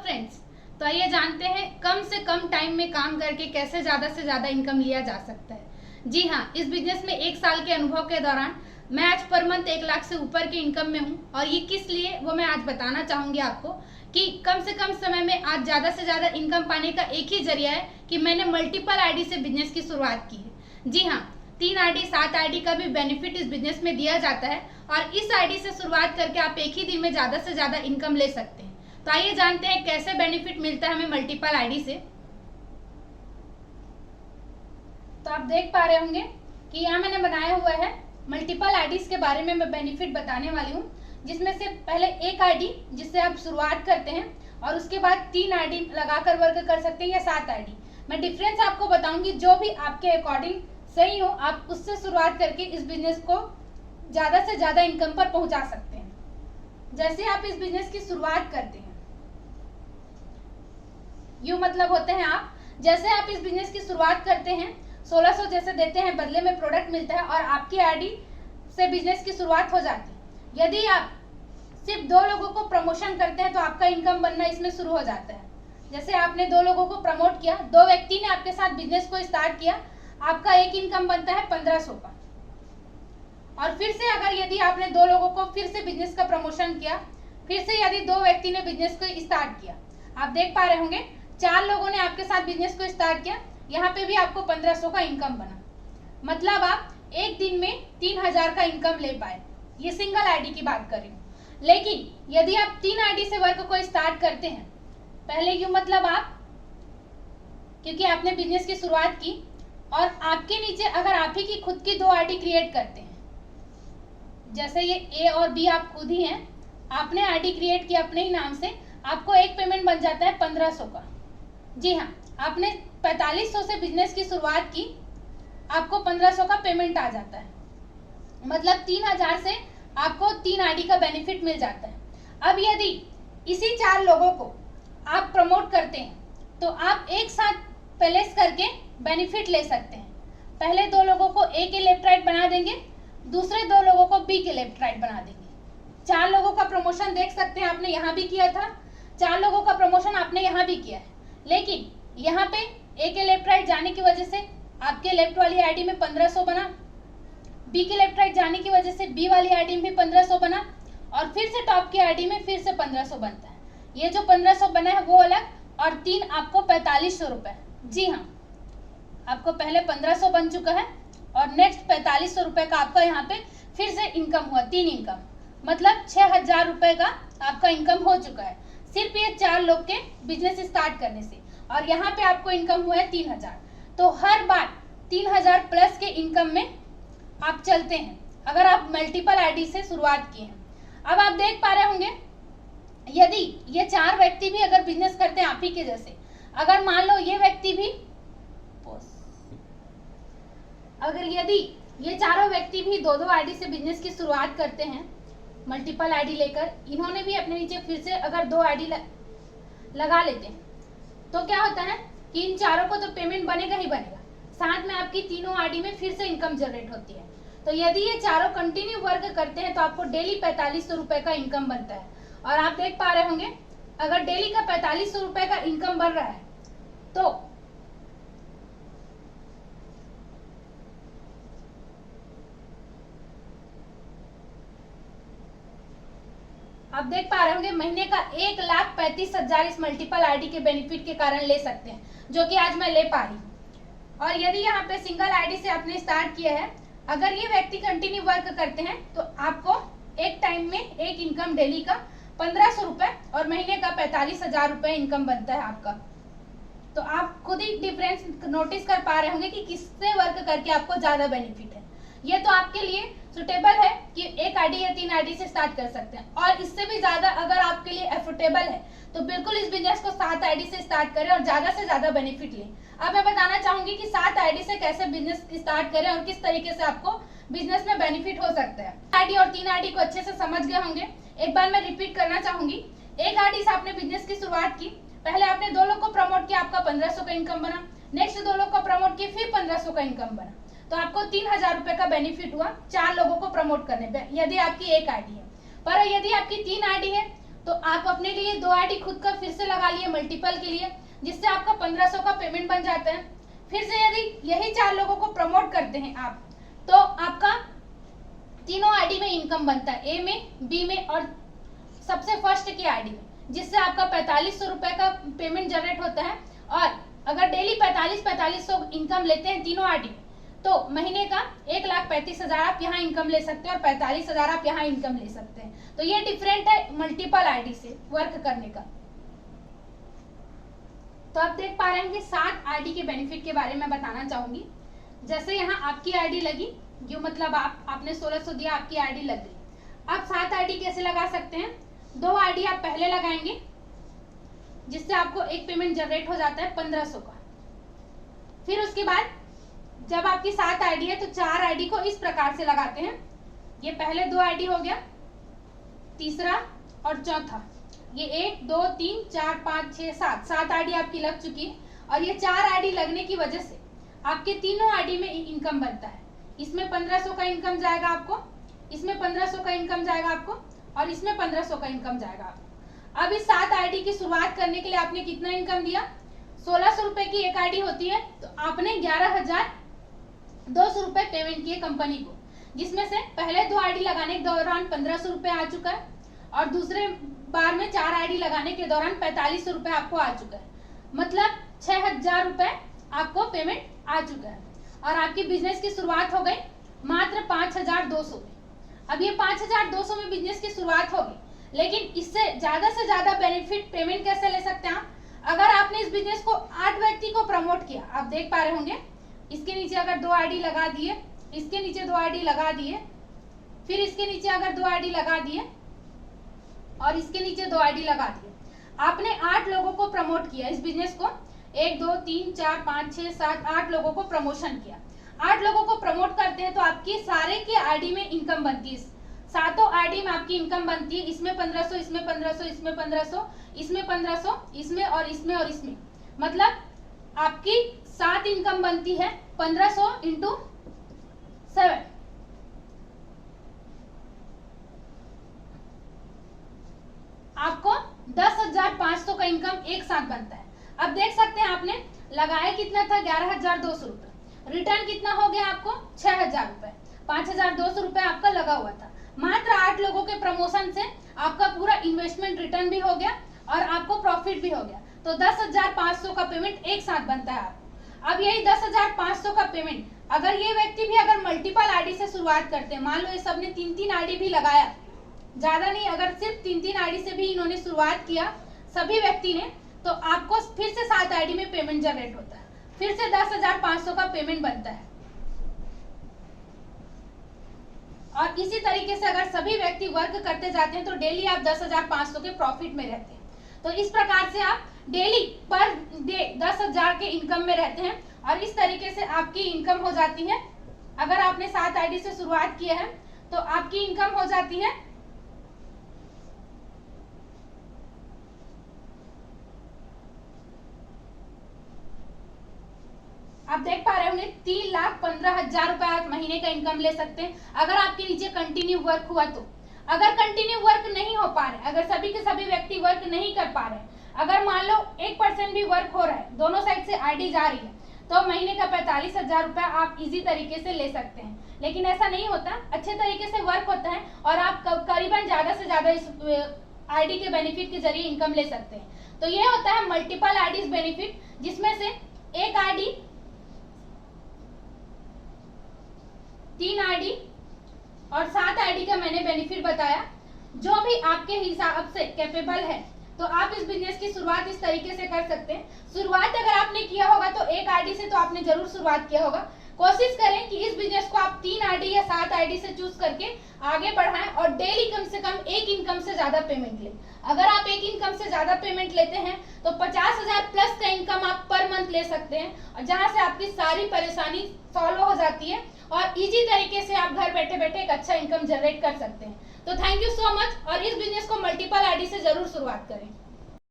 Friends, तो आइए जानते हैं कम से कम टाइम में काम करके कैसे ज़्यादा से ज़्यादा इनकम लिया जा सकता है। जी हाँ, इस बिजनेस में 1 साल के अनुभव के दौरान मैं आज पर मंथ 1 लाख से ऊपर की इनकम में हूँ और ये किस लिए वो मैं आज बताना चाहूँगी आपको कि कम से कम समय में आज ज़्यादा से ज़्यादा इनकम पाने का एक ही जरिया है कि मैंने मल्टीपल आईडी से बिजनेस की शुरुआत की है। जी हाँ, 3 आईडी 7 आईडी का भी बेनिफिट इस बिजनेस में दिया जाता है और इस आईडी से शुरुआत करके आप एक ही दिन में ज़्यादा से ज़्यादा इनकम ले सकते हैं। तो आइए जानते हैं कैसे बेनिफिट मिलता है हमें मल्टीपल आईडी से। तो आप देख पा रहे होंगे कि यहाँ मैंने बनाया हुआ है मल्टीपल आईडीज के बारे में मैं बेनिफिट बताने वाली हूँ, जिसमें से पहले एक आईडी जिससे आप शुरुआत करते हैं और उसके बाद 3 आईडी लगाकर वर्क कर सकते हैं या 7 आईडी। मैं डिफरेंस आपको बताऊंगी, जो भी आपके अकॉर्डिंग सही हो आप उससे शुरुआत करके इस बिजनेस को ज़्यादा से ज़्यादा इनकम पर पहुंचा सकते हैं। जैसे आप इस बिजनेस की शुरुआत करते हैं, यू मतलब होते हैं आप, जैसे आप इस बिजनेस की शुरुआत करते हैं 1600 जैसे देते हैं, बदले में प्रोडक्ट मिलता है और आपकी आईडी से बिजनेस की शुरुआत हो जाती है। यदि आप सिर्फ 2 लोगों को प्रमोशन करते हैं तो आपका इनकम बनना इसमें शुरू हो जाता है। जैसे आपने 2 लोगों को प्रमोट किया, 2 व्यक्ति ने आपके साथ बिजनेस को स्टार्ट किया, आपका एक इनकम बनता है 1500 का। और फिर से अगर यदि आपने 2 लोगों को फिर से बिजनेस का प्रमोशन किया, फिर से यदि 2 व्यक्ति ने बिजनेस को स्टार्ट किया, आप देख पा रहे होंगे 4 लोगों ने आपके साथ बिजनेस को स्टार्ट किया, यहाँ पे भी आपको 1500 का इनकम बना। मतलब आप एक दिन में 3000 का इनकम ले पाए। ये सिंगल आईडी की बात कर रही हूँ। लेकिन यदि आप 3 आईडी से वर्क को स्टार्ट करते हैं, पहले यू मतलब आप, क्योंकि आपने बिजनेस की शुरुआत की और आपके नीचे अगर आप ही की खुद की 2 आईडी क्रिएट करते हैं, जैसे ये ए और बी आप खुद ही हैं, आपने आईडी क्रिएट की अपने ही नाम से, आपको एक पेमेंट बन जाता है 1500 का। जी हाँ, आपने 4500 से बिजनेस की शुरुआत की, आपको 1500 का पेमेंट आ जाता है। मतलब 3000 से आपको 3 आईडी का बेनिफिट मिल जाता है। अब यदि इसी 4 लोगों को आप प्रमोट करते हैं तो आप एक साथ प्लेस करके बेनिफिट ले सकते हैं। पहले 2 लोगों को ए के लेफ्ट राइट बना देंगे, दूसरे 2 लोगों को बी के लेफ्ट राइट बना देंगे। 4 लोगों का प्रमोशन देख सकते हैं, आपने यहाँ भी किया था, 4 लोगों का प्रमोशन आपने यहाँ भी किया है। लेकिन यहाँ पे ए के लेफ्ट राइट जाने की वजह से आपके लेफ्ट वाली आईडी में 1500 बना, बी के लेफ्ट राइट जाने की वजह से बी वाली आईडी में 1500 बना और फिर से टॉप की आईडी में फिर से 1500 बनता है। ये जो 1500 बना है वो अलग, और 3 आपको 4500 रुपए। जी हाँ, आपको पहले 1500 बन चुका है और नेक्स्ट 4500 रुपए का आपका यहाँ पे फिर से इनकम हुआ, 3 इनकम, मतलब 6000 रुपए का आपका इनकम हो चुका है सिर्फ ये 4 लोग के बिजनेस स्टार्ट करने से। और यहाँ पे आपको इनकम हुआ है 3000। तो हर बार 3000 प्लस के इनकम में आप चलते हैं अगर आप मल्टीपल आईडी से शुरुआत किए हैं। अब आप देख पा रहे होंगे, यदि ये 4 व्यक्ति भी अगर बिजनेस करते हैं आप ही के जैसे, अगर मान लो ये व्यक्ति भी, अगर यदि ये चारों व्यक्ति भी 2-2 आईडी से बिजनेस की शुरुआत करते हैं मल्टीपल आईडी लेकर, इन्होंने भी अपने नीचे फिर से अगर 2 आईडी लगा लेते हैं तो क्या होता है कि इन चारों को तो पेमेंट बनेगा ही बनेगा, साथ में आपकी तीनों आईडी में फिर से इनकम जनरेट होती है। तो यदि ये चारों कंटिन्यू वर्क करते हैं तो आपको डेली 4500 रुपए का इनकम बनता है। और आप देख पा रहे होंगे अगर डेली का 4500 रुपए का इनकम बन रहा है तो आप देख पा रहे होंगे महीने का 1,35,000 इस मल्टीपल आईडी के बेनिफिट के कारण ले सकते हैं, जो कि आज मैं ले पा रही हूँ। और यदि यहाँ पे सिंगल आईडी से आपने स्टार्ट किया है, अगर ये व्यक्ति कंटिन्यू वर्क करते हैं तो आपको एक टाइम में एक इनकम डेली का 1500 रुपए और महीने का 45,000 रुपए इनकम बनता है आपका। तो आप खुद ही डिफरेंस नोटिस कर पा रहे होंगे कि किससे वर्क करके आपको ज्यादा बेनिफिट है। ये तो आपके लिए सुटेबल है कि 1 आईडी या 3 आईडी से स्टार्ट कर सकते हैं, और इससे भी ज्यादा अगर आपके लिए एफोर्डेबल है तो बिल्कुल इस बिजनेस को 7 आईडी से स्टार्ट करें और ज्यादा से ज्यादा बेनिफिट लें। अब मैं बताना चाहूंगी कि 7 आईडी से कैसे बिजनेस स्टार्ट करें और किस तरीके से आपको बिजनेस में बेनिफिट हो सकता है। आईडी और 3 आईडी को अच्छे से समझ गए होंगे, एक बार मैं रिपीट करना चाहूंगी। 1 आईडी से आपने बिजनेस की शुरुआत की, पहले आपने 2 लोग को प्रमोट किया, आपका 1500 का इनकम बना, नेक्स्ट 2 लोग को प्रमोट किया, फिर 1500 का इनकम बना, तो आपको 3000 रुपए का बेनिफिट हुआ 4 लोगों को प्रमोट करने पे, यदि आपकी 1 आईडी है। पर यदि आपकी 3 आईडी है तो आप अपने लिए 2 आईडी खुद का फिर से लगा लिए मल्टीपल के लिए, जिससे आपका 1500 का पेमेंट बन जाता है। फिर से यदि यही 4 लोगों को प्रमोट करते हैं आप, तो आपका तीनों आईडी में इनकम बनता है, ए में, बी में और सबसे फर्स्ट की आईडी में, जिससे आपका 4500 रुपए का पेमेंट जनरेट होता है। और अगर डेली 4500 इनकम लेते हैं तीनों आईडी में, तो महीने का 1,35,000 आप यहाँ इनकम ले सकते हैं और 45,000 आप यहाँ इनकम ले सकते हैं। तो ये डिफरेंट है मल्टीपल आईडी से वर्क करने का। तो आप देख पा रहे हैं कि 7 आईडी के बेनिफिट के बारे में बताना चाहूंगी। जैसे यहाँ आपकी आईडी लगी, जो मतलब आपने 1600 दिया, आपकी आईडी लग गई। आप 7 आईडी कैसे लगा सकते हैं? 2 आईडी आप पहले लगाएंगे, जिससे आपको एक पेमेंट जनरेट हो जाता है 1500 का। फिर उसके बाद जब आपकी 7 आईडी है तो 4 आईडी को इस प्रकार से लगाते हैं। ये पहले 2 आईडी हो गया, तीसरा और चौथा, ये 1 2 3 4 5 6 7 आईडी आपकी लग चुकी है। और ये 4 आईडी लगने की वजह से आपके तीनों आईडी में इनकम बनता है। इसमें 1500 का इनकम जाएगा आपको, इसमें 1500 का इनकम जाएगा आपको और इसमें 1500 का इनकम जाएगा आपको। अब इस 7 आईडी की शुरुआत करने के लिए आपने कितना इनकम दिया? 1600 रुपए की एक आईडी होती है, तो आपने 11,200 रुपए पेमेंट किए कंपनी को, जिसमें से पहले 2 आईडी लगाने के दौरान 1500 रुपए आ चुका है और दूसरे बार में 4 आईडी लगाने के दौरान 4500 रुपए आपको आ चुका है। मतलब 6000 रुपए आपको पेमेंट आ चुका है और आपकी बिजनेस की शुरुआत हो गई मात्र 5200 में। अब ये 5200 में बिजनेस की शुरुआत होगी, लेकिन इससे से ज्यादा बेनिफिट पेमेंट कैसे ले सकते हैं आप? अगर आपने इस बिजनेस को 8 व्यक्ति को प्रमोट किया, आप देख पा रहे होंगे, इसके नीचे अगर 2 आईडी लगा दिए, इसके नीचे 2 आईडी लगा दिए, फिर इसके नीचे अगर 2 आईडी लगा दिए और इसके नीचे 2 आईडी लगा दिए, आपने 8 लोगों को प्रमोट किया इस बिजनेस को। 1 2 3 4 5 6 7 8 लोगों को प्रमोशन किया। 8 लोगों को प्रमोट करते हैं तो आपकी सारे की आईडी में इनकम बनती है, 7 आईडी में आपकी इनकम बनती है। इसमें 1500, इसमें 1500, इसमें 1500, इसमें 1500, इसमें और इसमें और इसमें, मतलब आपकी 7 इनकम बनती है 1500 इंटू 7। आपको 10,500 का इनकम एक साथ बनता है। अब देख सकते हैं आपने लगाया कितना था? 11,200 रुपए। रिटर्न कितना हो गया आपको? 6,000 रुपए। 5,200 रुपए आपका लगा हुआ था। मात्र 8 लोगों के प्रमोशन से आपका पूरा इन्वेस्टमेंट रिटर्न भी हो गया और आपको प्रॉफिट भी हो गया। तो 10,500 का पेमेंट एक साथ बनता है आपको। अब यही 10,500 का पेमेंट अगर ये व्यक्ति भी अगर मल्टीपल आईडी से शुरुआत करते हैं, मान लो ये सबने 3-3 आईडी भी लगाया, ज्यादा नहीं, अगर सिर्फ 3-3 आईडी से भी इन्होंने शुरुआत किया सभी व्यक्ति ने, तो आपको फिर से 7 आईडी में पेमेंट जनरेट होता है, फिर से 10,500 का पेमेंट बनता है। और इसी तरीके से अगर सभी व्यक्ति वर्क करते जाते हैं तो डेली आप 10,500 के प्रॉफिट में रहते हैं। तो इस प्रकार से आप डेली पर डे 10,000 के इनकम में रहते हैं और इस तरीके से आपकी इनकम हो जाती है। अगर आपने 7 आईडी से शुरुआत किया है तो आपकी इनकम हो जाती है आप देख पा रहे होंगे 3,15,000 रुपए आप महीने का इनकम ले सकते हैं अगर आपके नीचे कंटिन्यू वर्क हुआ तो। अगर कंटिन्यू वर्क नहीं हो पा रहे, अगर सभी के सभी व्यक्ति वर्क नहीं कर पा रहे, अगर मान लो 1% भी वर्क हो रहा है, दोनों साइड से आईडी जा रही है, तो महीने का 45,000 रुपए आप इजी तरीके से ले सकते हैं। लेकिन ऐसा नहीं होता, अच्छे तरीके से वर्क होता है और आप करीबन ज्यादा से ज्यादा इस आईडी के बेनिफिट के जरिए इनकम ले सकते हैं। तो ये होता है मल्टीपल आईडीज बेनिफिट, जिसमें से एक आईडी, 3 आईडी और 7 आईडी का मैंने बेनिफिट बताया। जो भी आपके हिसाब से कैपेबल है तो आप इस बिजनेस की शुरुआत इस तरीके से कर सकते हैं। शुरुआत अगर आपने किया होगा तो 1 आईडी से तो आपने जरूर शुरुआत किया होगा। कोशिश करें कि इस बिजनेस को आप 3 आईडी या 7 आईडी से चूज करके आगे बढ़ाएं और डेली कम से कम एक इनकम से ज्यादा पेमेंट लें। अगर आप एक इनकम से ज्यादा पेमेंट लेते हैं तो 50,000 प्लस का इनकम आप पर मंथ ले सकते हैं, और जहां से आपकी सारी परेशानी सॉल्व हो जाती है और इजी तरीके से आप घर बैठे बैठे एक अच्छा इनकम जनरेट कर सकते हैं। तो थैंक यू सो मच, और इस बिजनेस को मल्टीपल आईडी से जरूर शुरुआत करें।